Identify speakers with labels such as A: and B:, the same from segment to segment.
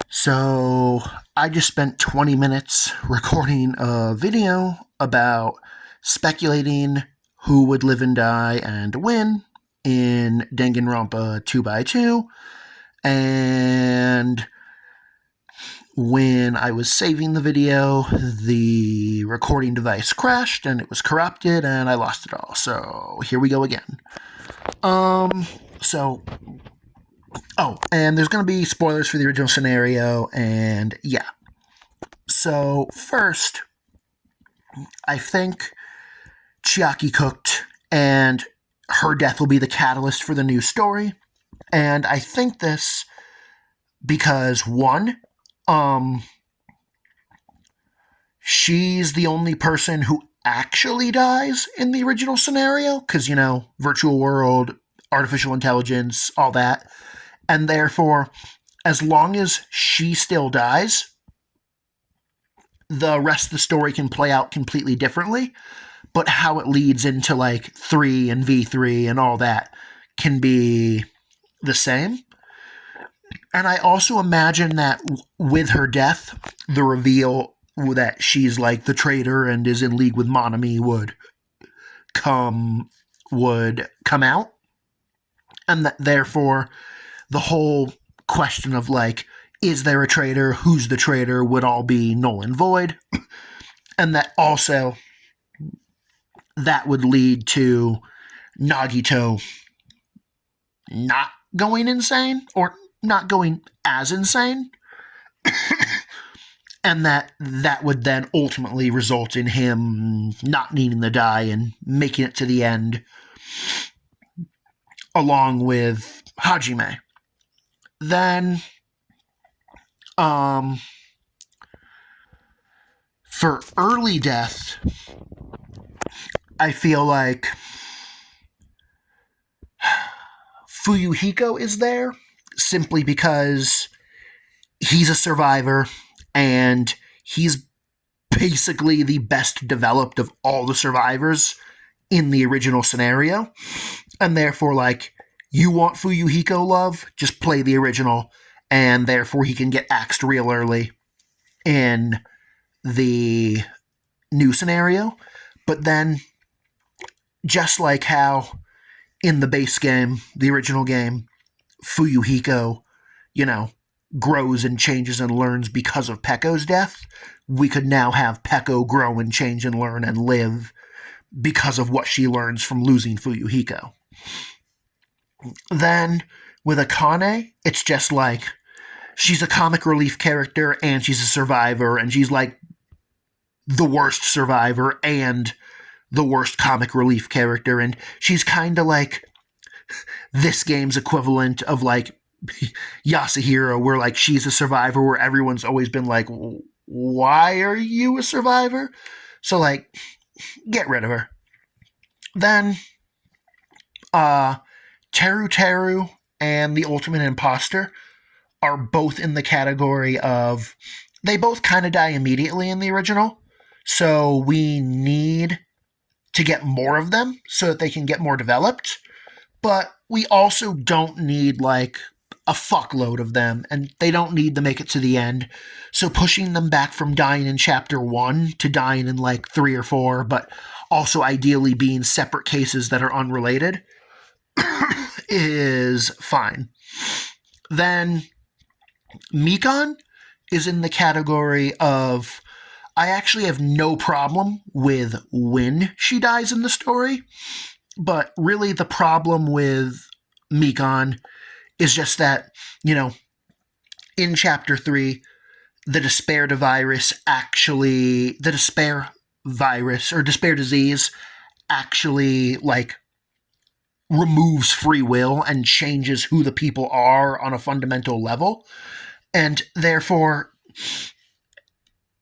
A: So, I just spent 20 minutes recording a video about speculating who would live and die and win in Danganronpa 2x2. And when I was saving the video, the recording device crashed and it was corrupted and I lost it all. So, here we go again. So and there's going to be spoilers for the original scenario, and yeah. So, first, I think Chiaki cooked, and her death will be the catalyst for the new story. And I think this because, one, she's the only person who actually dies in the original scenario, because, virtual world, artificial intelligence, all that. And therefore, as long as she still dies, the rest of the story can play out completely differently. But how it leads into, 3 and V3 and all that can be the same. And I also imagine that with her death, the reveal that she's, the traitor and is in league with Monami would come out. And that, therefore, the whole question of, is there a traitor, who's the traitor, would all be null and void. And that also, that would lead to Nagito not going insane, or not going as insane. And that would then ultimately result in him not needing to die and making it to the end along with Hajime. Then, for early death, I feel like Fuyuhiko is there simply because he's a survivor and he's basically the best developed of all the survivors in the original scenario. And therefore, you want Fuyuhiko love, just play the original, and therefore he can get axed real early in the new scenario. But then, just like how in the base game, the original game, Fuyuhiko, grows and changes and learns because of Pekko's death, we could now have Pekko grow and change and learn and live because of what she learns from losing Fuyuhiko. Then, with Akane, it's just she's a comic relief character and she's a survivor, and she's the worst survivor and the worst comic relief character, and she's kind of this game's equivalent of Yasuhiro, where she's a survivor, where everyone's always been why are you a survivor? So get rid of her. Then Teru Teru and the Ultimate Imposter are both in the category of, they both kind of die immediately in the original, so we need to get more of them so that they can get more developed, but we also don't need a fuckload of them, and they don't need to make it to the end, so pushing them back from dying in chapter 1 to dying in 3 or 4, but also ideally being separate cases that are unrelated, is fine. Then Mikon is in the category of, I actually have no problem with when she dies in the story, but really the problem with Mikon is just that, in chapter 3, the despair disease actually removes free will and changes who the people are on a fundamental level. And therefore,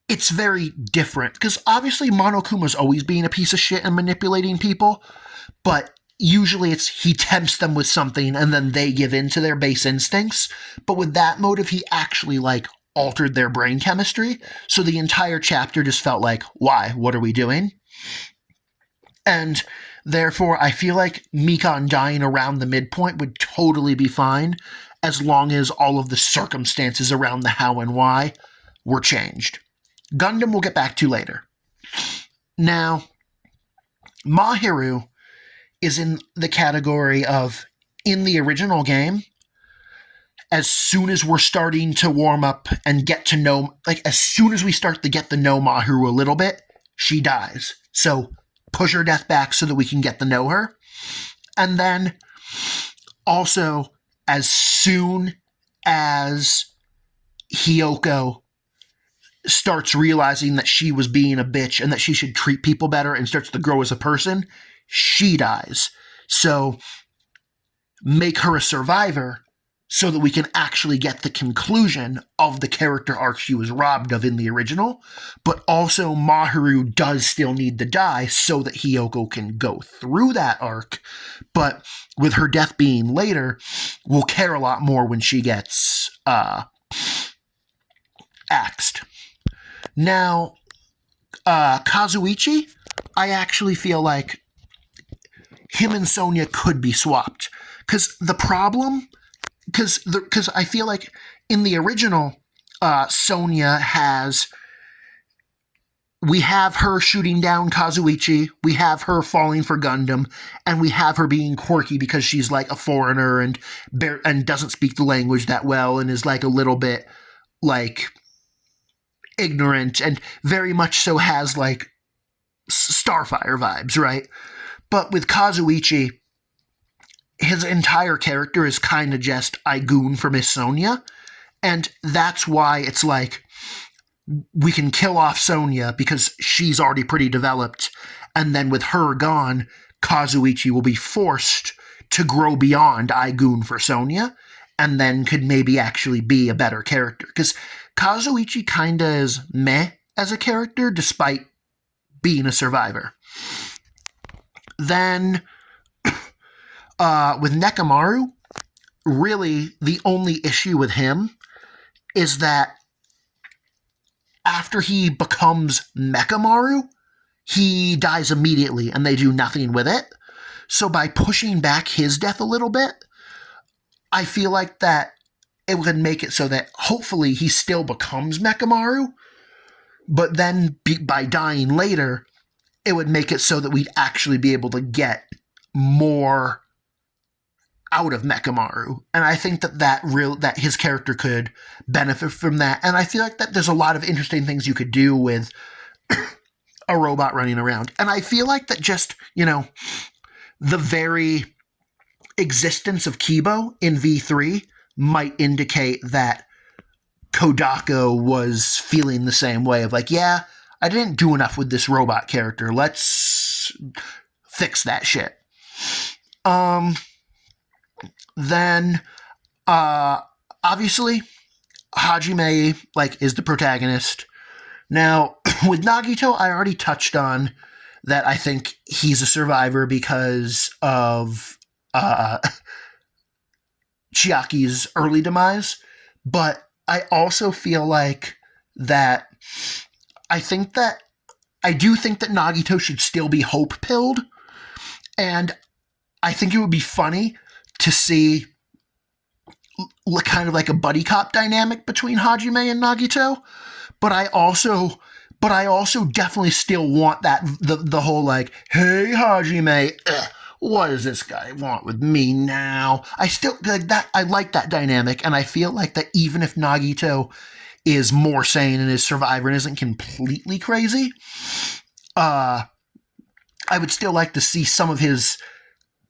A: it's very different. Because obviously Monokuma's always being a piece of shit and manipulating people, but usually it's he tempts them with something and then they give in to their base instincts. But with that motive, he actually altered their brain chemistry. So the entire chapter just felt why? What are we doing? And therefore, I feel like Mikon dying around the midpoint would totally be fine, as long as all of the circumstances around the how and why were changed. Gundam we'll get back to later. Now, Mahiru is in the category of, in the original game, as soon as we're starting to warm up and get to know, like as soon as we start to get to know Mahiru a little bit, she dies. So push her death back so that we can get to know her. And then also, as soon as Hiyoko starts realizing that she was being a bitch and that she should treat people better and starts to grow as a person, she dies. So make her a survivor so that we can actually get the conclusion of the character arc she was robbed of in the original. But also Mahiru does still need to die so that Hiyoko can go through that arc. But with her death being later, we'll care a lot more when she gets axed. Now, Kazuichi, I actually feel like him and Sonya could be swapped. Because the problem, because I feel like in the original, Sonya has, we have her shooting down Kazuichi, we have her falling for Gundam, and we have her being quirky because she's like a foreigner and doesn't speak the language that well and is like a little bit like ignorant and very much so has like Starfire vibes, right? But with Kazuichi, his entire character is kind of just, I goon for Miss Sonya, and that's why it's like, we can kill off Sonya because she's already pretty developed, and then with her gone, Kazuichi will be forced to grow beyond I goon for Sonya, and then could maybe actually be a better character. Because Kazuichi kinda is meh as a character, despite being a survivor. Then, with Nekomaru, really the only issue with him is that after he becomes Mechamaru, he dies immediately and they do nothing with it. So by pushing back his death a little bit, I feel like that it would make it so that hopefully he still becomes Mechamaru, but then by dying later, it would make it so that we'd actually be able to get more out of Mechamaru. And I think that his character could benefit from that. And I feel like that there's a lot of interesting things you could do with a robot running around. And I feel like that just, the very existence of Kibo in V3 might indicate that Kodako was feeling the same way of like, yeah, I didn't do enough with this robot character. Let's fix that shit. Then, obviously, Hajime, is the protagonist. Now, with Nagito, I already touched on that I think he's a survivor because of Chiaki's early demise, but I also feel like that I do think that Nagito should still be hope-pilled, and I think it would be funny to see kind of like a buddy cop dynamic between Hajime and Nagito, but I also definitely still want that the whole like, hey Hajime, what does this guy want with me now? I still like that. I like that dynamic, and I feel like that even if Nagito is more sane and is survivor and isn't completely crazy, I would still like to see some of his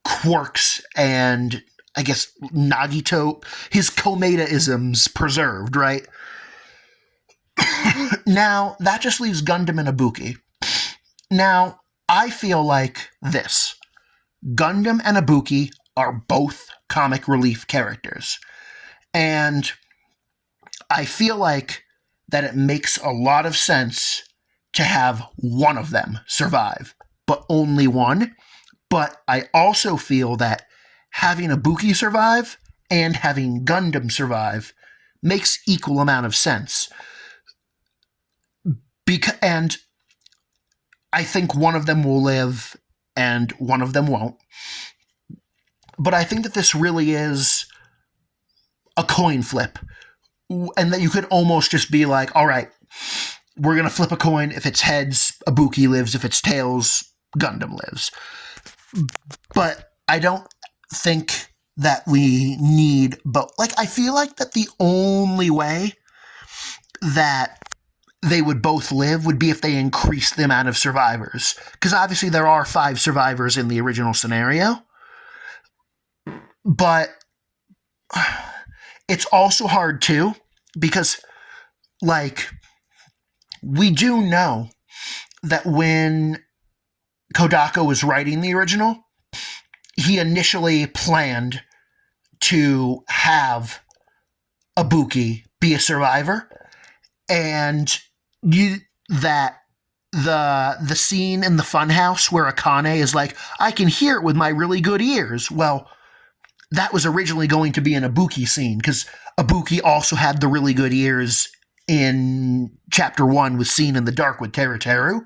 A: quirks and I guess Nagito, his Komeda-isms preserved, right? Now, that just leaves Gundam and Ibuki. Now, I feel like this. Gundam and Ibuki are both comic relief characters. And I feel like that it makes a lot of sense to have one of them survive, but only one. But I also feel that having Ibuki survive and having Gundam survive makes equal amount of sense. And I think one of them will live and one of them won't. But I think that this really is a coin flip, and that you could almost just be like, all right, we're going to flip a coin. If it's heads, Ibuki lives. If it's tails, Gundam lives. But I don't think that we need, but like, I feel like that the only way that they would both live would be if they increased the amount of survivors. Because obviously there are 5 survivors in the original scenario. But it's also hard too, because like, we do know that when Kodaka was writing the original, he initially planned to have Ibuki be a survivor, and that the scene in the funhouse where Akane is like, I can hear it with my really good ears. Well, that was originally going to be an Ibuki scene, because Ibuki also had the really good ears in Chapter 1 was Seen in the Dark with Teruteru.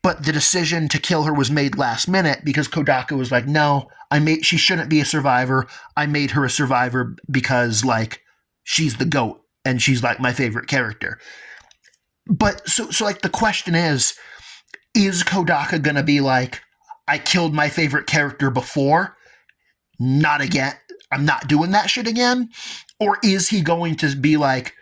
A: But the decision to kill her was made last minute because Kodaka was like, no, she shouldn't be a survivor. I made her a survivor because, like, she's the GOAT and she's, like, my favorite character. But, so like, the question is Kodaka going to be like, I killed my favorite character before, not again, I'm not doing that shit again? Or is he going to be like,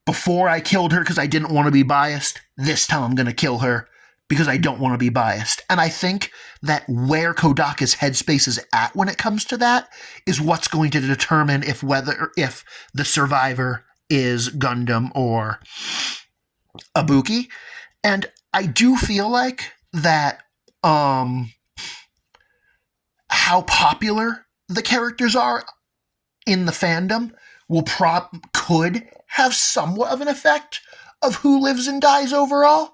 A: before I killed her because I didn't want to be biased, this time I'm going to kill her because I don't want to be biased? And I think that where Kodaka's headspace is at when it comes to that is what's going to determine if the survivor is Gundam or Ibuki. And I do feel like that how popular the characters are in the fandom could have somewhat of an effect of who lives and dies overall.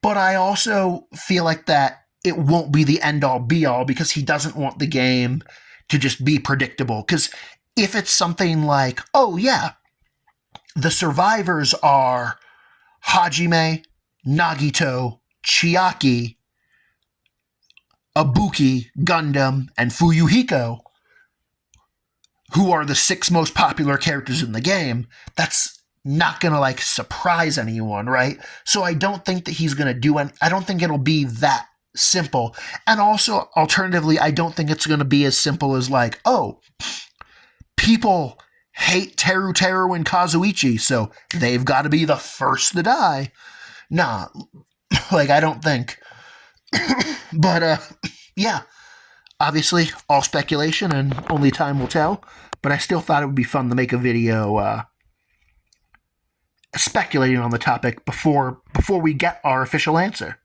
A: But I also feel like that it won't be the end-all be-all, because he doesn't want the game to just be predictable. Because if it's something like, oh yeah, the survivors are Hajime, Nagito, Chiaki, Ibuki, Gundam, and Fuyuhiko, who are the 6 most popular characters in the game, that's not going to, like, surprise anyone, right? So I don't think that he's going to do I don't think it'll be that simple. And also, alternatively, I don't think it's going to be as simple as, like, oh, people hate Teruteru and Kazuichi, so they've got to be the first to die. Nah, like, I don't think. But, yeah. Obviously, all speculation and only time will tell, but I still thought it would be fun to make a video speculating on the topic before we get our official answer.